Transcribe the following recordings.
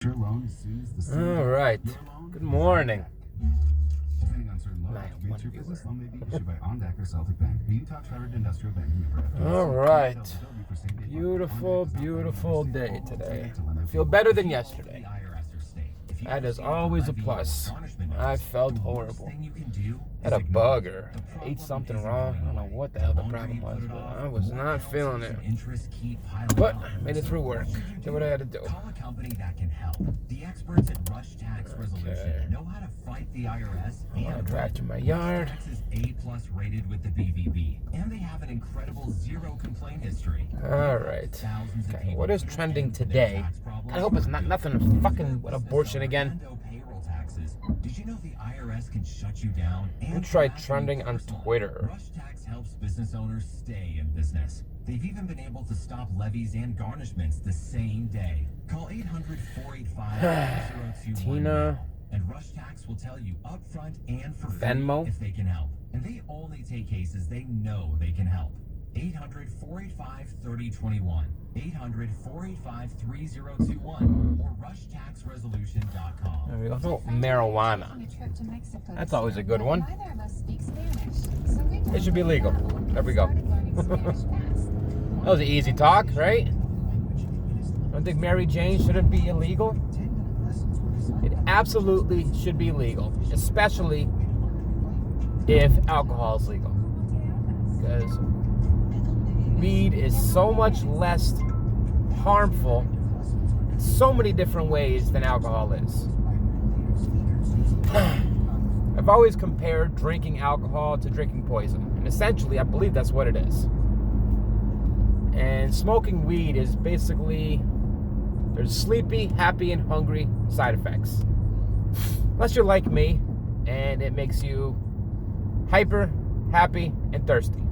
All right. Good morning. All right. Beautiful, beautiful day today. I feel better than yesterday. That is always a plus. I felt horrible. Had a bug or ate something wrong. I don't know what the hell the problem was, but I was not feeling it. But I made it through work. Did what I had to do. Call a company that can help. The experts at Rush Tax Resolution know how to fight the IRS. I drive to my yard. Tax is A+ rated with the BVB, and they have an incredible zero complaint history. All right. Okay. What is trending today? I hope it's not nothing fucking with abortion again. Did you know the IRS can shut you down? And try trending on Twitter. Rush Tax helps business owners stay in business. They've even been able to stop levies and garnishments the same day. Call 800-485-0021. Tina. And Rush Tax will tell you upfront and for free Venmo. if they can help. And they only take cases they know they can help. 800-485-3021. 800-485-3021 or rushtaxresolution.com. There we go. Oh, marijuana. That's always a good one. It should be legal. There we go. That was an easy talk, right? I don't think Mary Jane shouldn't be illegal. It absolutely should be legal, especially if alcohol is legal. Because weed is so much less harmful in so many different ways than alcohol is. I've always compared drinking alcohol to drinking poison. And essentially, I believe that's what it is. And smoking weed is basically, there's sleepy, happy, and hungry side effects. Unless you're like me, and it makes you hyper, happy, and thirsty.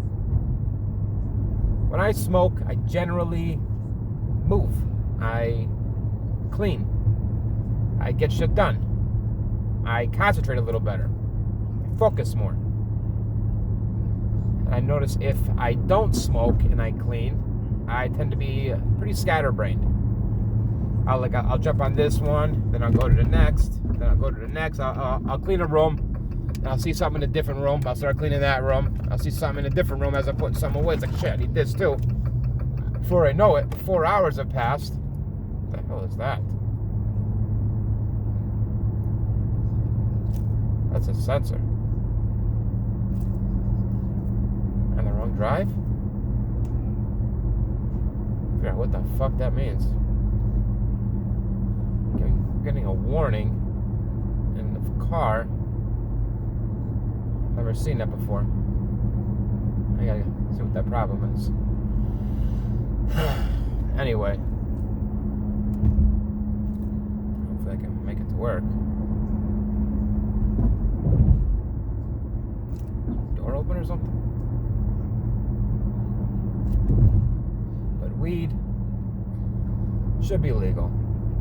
When I smoke, I generally move. I clean. I get shit done. I concentrate a little better. I focus more. And I notice if I don't smoke and I clean, I tend to be pretty scatterbrained. I'll jump on this one, then I'll go to the next, then I'll go to the next. I'll clean a room, and I'll see something in a different room. I'll start cleaning that room. I'll see something in a different room as I'm putting something away. It's like, shit, I need this too. Before I know it, 4 hours have passed. What the hell is that? That's a sensor. On the wrong drive? Figure out what the fuck that means. Getting a warning in the car. Never seen that before. I gotta see what that problem is. Anyway, hopefully I can make it to work. Door open or something? But weed should be legal.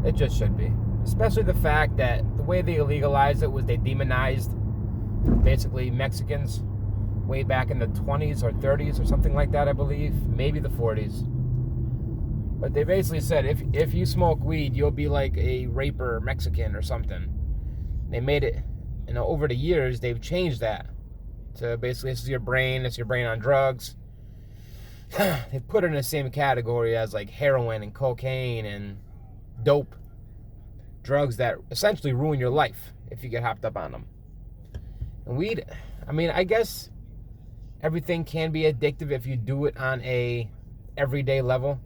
It just should be. Especially the fact that the way they legalized it was they demonized basically Mexicans way back in the 20s or 30s or something like that, I believe. Maybe the 40s. But they basically said if you smoke weed, you'll be like a raper Mexican or something. They made it, over the years, they've changed that to basically it's your brain on drugs. They put it in the same category as like heroin and cocaine and dope. Drugs that essentially ruin your life if you get hopped up on them. And weed, I guess everything can be addictive if you do it on a everyday level.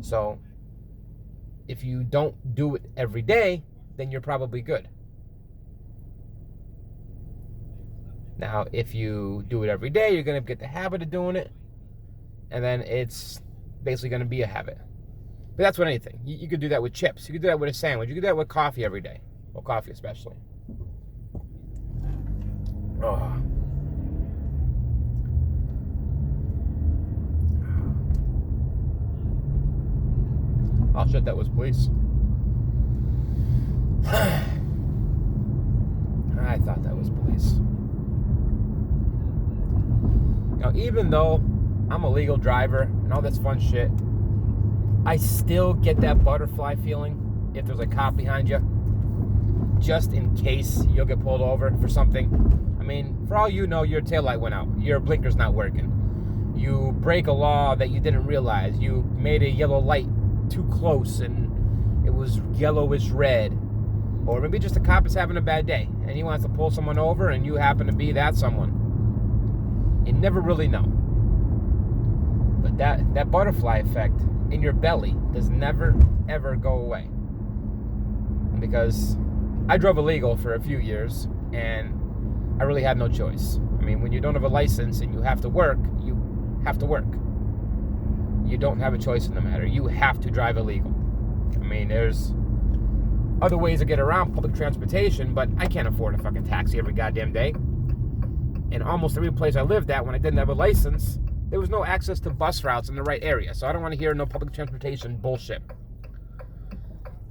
So if you don't do it every day, then you're probably good. Now, if you do it every day, you're going to get the habit of doing it, and then it's basically going to be a habit. But that's with anything. You could do that with chips. You could do that with a sandwich. You could do that with coffee every day. Well, coffee especially. Oh. Oh shit, that was police. I thought that was police. Now, even though I'm a legal driver and all this fun shit, I still get that butterfly feeling if there's a cop behind you, just in case you'll get pulled over for something. I mean, for all you know, your taillight went out. Your blinker's not working. You break a law that you didn't realize. You made a yellow light too close and it was yellowish red. Or maybe just a cop is having a bad day and he wants to pull someone over and you happen to be that someone. You never really know. But that butterfly effect in your belly does never, ever go away. Because I drove illegal for a few years and I really had no choice. I mean, when you don't have a license and you have to work, you have to work. You don't have a choice in the matter. You have to drive illegal. I mean, there's other ways to get around public transportation, but I can't afford a fucking taxi every goddamn day. And almost every place I lived at when I didn't have a license, there was no access to bus routes in the right area. So I don't want to hear no public transportation bullshit.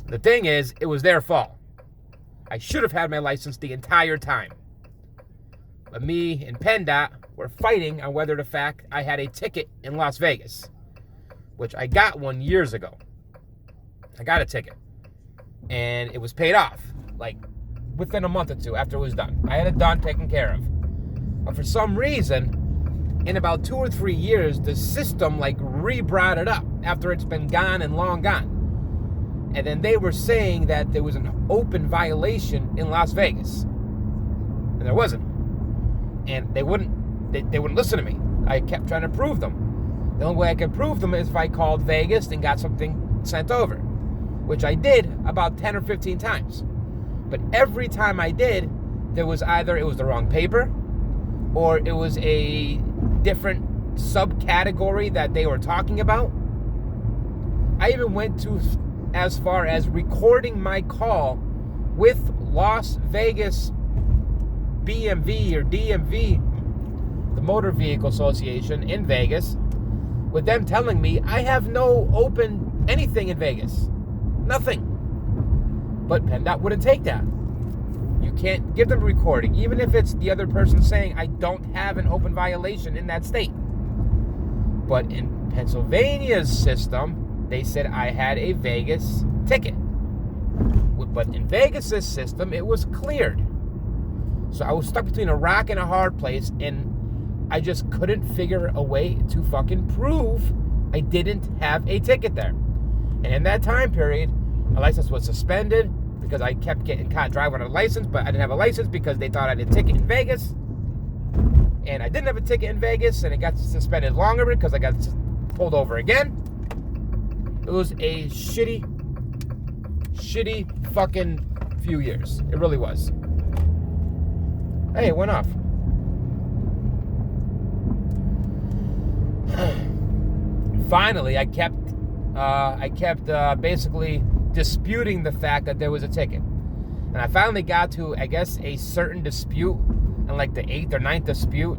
The thing is, it was their fault. I should have had my license the entire time. But me and PennDOT were fighting on whether the fact I had a ticket in Las Vegas, which I got one years ago. I got a ticket. And it was paid off, like, within a month or two after it was done. I had it done, taken care of. But for some reason, in about 2 or 3 years, the system, like, re-brought it up after it's been gone and long gone. And then they were saying that there was an open violation in Las Vegas. And there wasn't. And they wouldn't listen to me. I kept trying to prove them. The only way I could prove them is if I called Vegas and got something sent over, which I did about 10 or 15 times. But every time I did, there was either it was the wrong paper or it was a different subcategory that they were talking about. I even went to as far as recording my call with Las Vegas BMV or DMV, the Motor Vehicle Association in Vegas, with them telling me I have no open anything in Vegas. Nothing. But PennDOT wouldn't take that. You can't give them a recording, even if it's the other person saying I don't have an open violation in that state. But in Pennsylvania's system, they said I had a Vegas ticket. But in Vegas's system, it was cleared. So I was stuck between a rock and a hard place, and I just couldn't figure a way to fucking prove I didn't have a ticket there. And in that time period, my license was suspended because I kept getting caught driving without a license, but I didn't have a license because they thought I had a ticket in Vegas. And I didn't have a ticket in Vegas, and it got suspended longer because I got pulled over again. It was a shitty fucking few years. It really was. Hey, it went off. Finally, I kept basically disputing the fact that there was a ticket. And I finally got to, I guess, a certain dispute. And like the 8th or 9th dispute,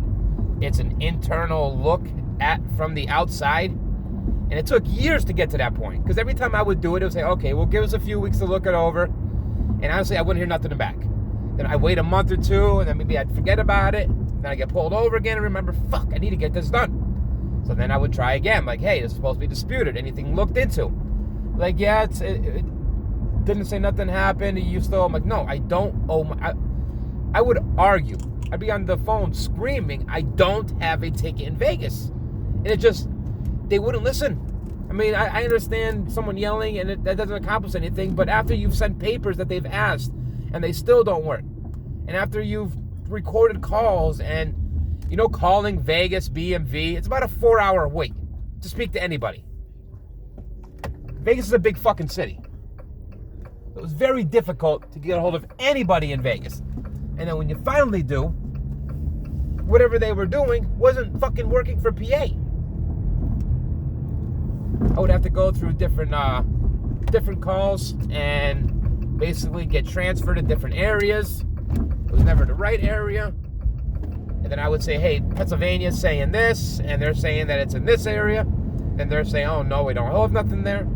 it's an internal look at from the outside. And it took years to get to that point. Because every time I would do it, it would say, okay, well, give us a few weeks to look it over. And honestly, I wouldn't hear nothing back. Then I'd wait a month or two, and then maybe I'd forget about it. Then I'd get pulled over again and remember, fuck, I need to get this done. So then I would try again. Like, hey, this is supposed to be disputed. Anything looked into? Like, yeah, it didn't say nothing happened. You still, I'm like, no, I don't owe my... I would argue. I'd be on the phone screaming, I don't have a ticket in Vegas. And it just... They wouldn't listen. I mean, I understand someone yelling and that doesn't accomplish anything, but after you've sent papers that they've asked and they still don't work, and after you've recorded calls and, you know, calling Vegas BMV, it's about a 4-hour wait to speak to anybody. Vegas is a big fucking city. It was very difficult to get a hold of anybody in Vegas. And then when you finally do, whatever they were doing wasn't fucking working for PA. I would have to go through different calls and basically get transferred to different areas. It was never the right area. And then I would say, hey, Pennsylvania's saying this, and they're saying that it's in this area. And they're saying, oh, no, we don't have nothing there.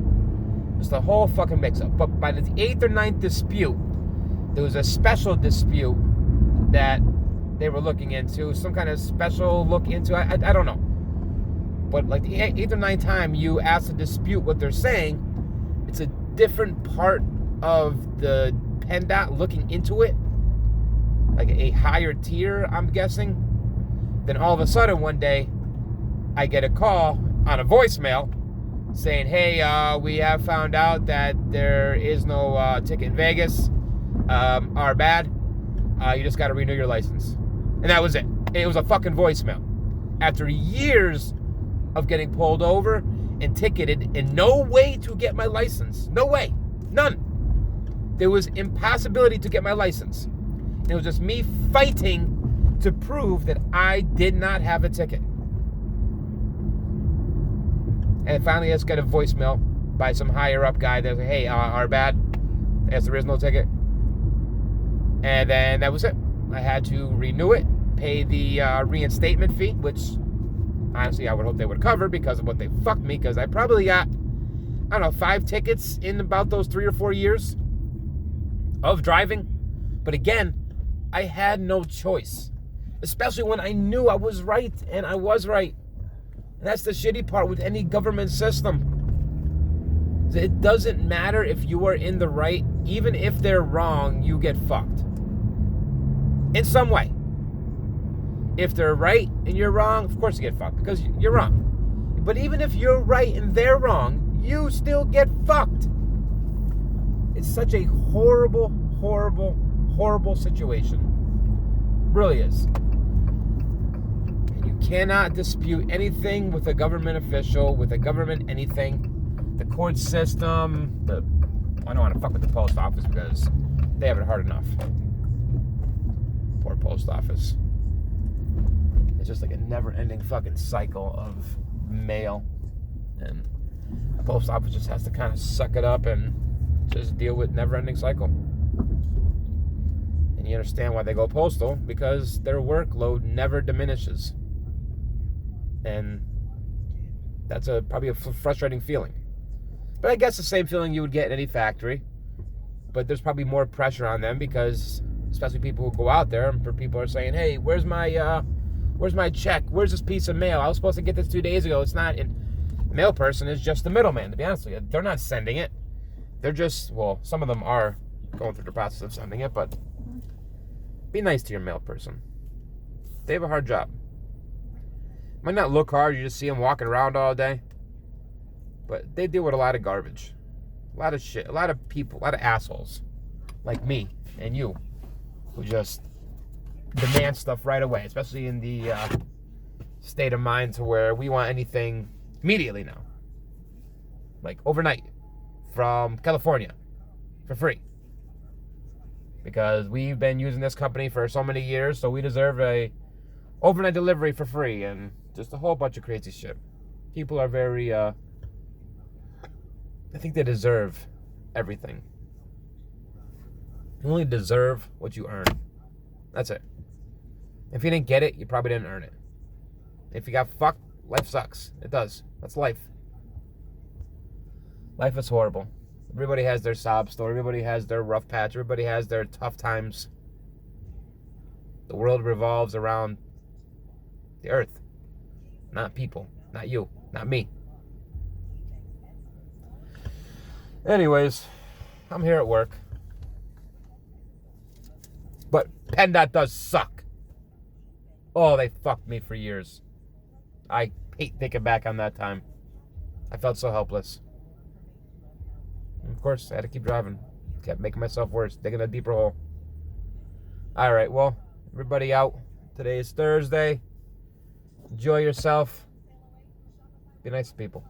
Just a whole fucking mix-up. But by the 8th or 9th dispute, there was a special dispute that they were looking into, some kind of special look into. I don't know. But like the 8th or 9th time you ask to dispute what they're saying, it's a different part of the PennDOT looking into it, like a higher tier, I'm guessing. Then all of a sudden one day, I get a call on a voicemail saying, hey, we have found out that there is no ticket in Vegas. Our bad. You just got to renew your license. And that was it. It was a fucking voicemail. After years of getting pulled over and ticketed and no way to get my license. No way. None. There was impossibility to get my license. And it was just me fighting to prove that I did not have a ticket. And finally I just got a voicemail by some higher up guy that said, hey, our bad. As there is no ticket. And then that was it. I had to renew it, pay the reinstatement fee, which honestly I would hope they would cover because of what they fucked me, because I probably got, 5 tickets in about those 3 or 4 years of driving. But again, I had no choice, especially when I knew I was right, and I was right. And that's the shitty part with any government system. It doesn't matter if you are in the right. Even if they're wrong, you get fucked. In some way. If they're right and you're wrong, of course you get fucked because you're wrong. But even if you're right and they're wrong, you still get fucked. It's such a horrible, horrible, horrible situation. It really is. You cannot dispute anything with a government official, with a government anything. The court system, I don't want to fuck with the post office because they have it hard enough. Poor post office. It's just like a never-ending fucking cycle of mail. And the post office just has to kind of suck it up and just deal with never-ending cycle. And you understand why they go postal, because their workload never diminishes. And that's probably a frustrating feeling. But I guess the same feeling you would get in any factory. But there's probably more pressure on them because, especially people who go out there, and people are saying, hey, where's my check? Where's this piece of mail? I was supposed to get this 2 days ago. It's not. And the mail person is just the middleman, to be honest with you. They're not sending it. They're just, some of them are going through the process of sending it, but be nice to your mail person. They have a hard job. Might not look hard. You just see them walking around all day. But they deal with a lot of garbage. A lot of shit. A lot of people. A lot of assholes. Like me and you. Who just demand stuff right away. Especially in the state of mind to where we want anything immediately now. Like overnight. From California. For free. Because we've been using this company for so many years. So we deserve a overnight delivery for free. And just a whole bunch of crazy shit. People are very... I think they deserve everything. You only deserve what you earn. That's it. If you didn't get it, you probably didn't earn it. If you got fucked, life sucks. It does. That's life. Life is horrible. Everybody has their sob story. Everybody has their rough patch. Everybody has their tough times. The world revolves around the earth. Not people. Not you. Not me. Anyways, I'm here at work. But PennDOT does suck. Oh, they fucked me for years. I hate thinking back on that time. I felt so helpless. And of course, I had to keep driving. Kept making myself worse, digging a deeper hole. Alright, well, everybody out. Today is Thursday. Enjoy yourself. Be nice to people.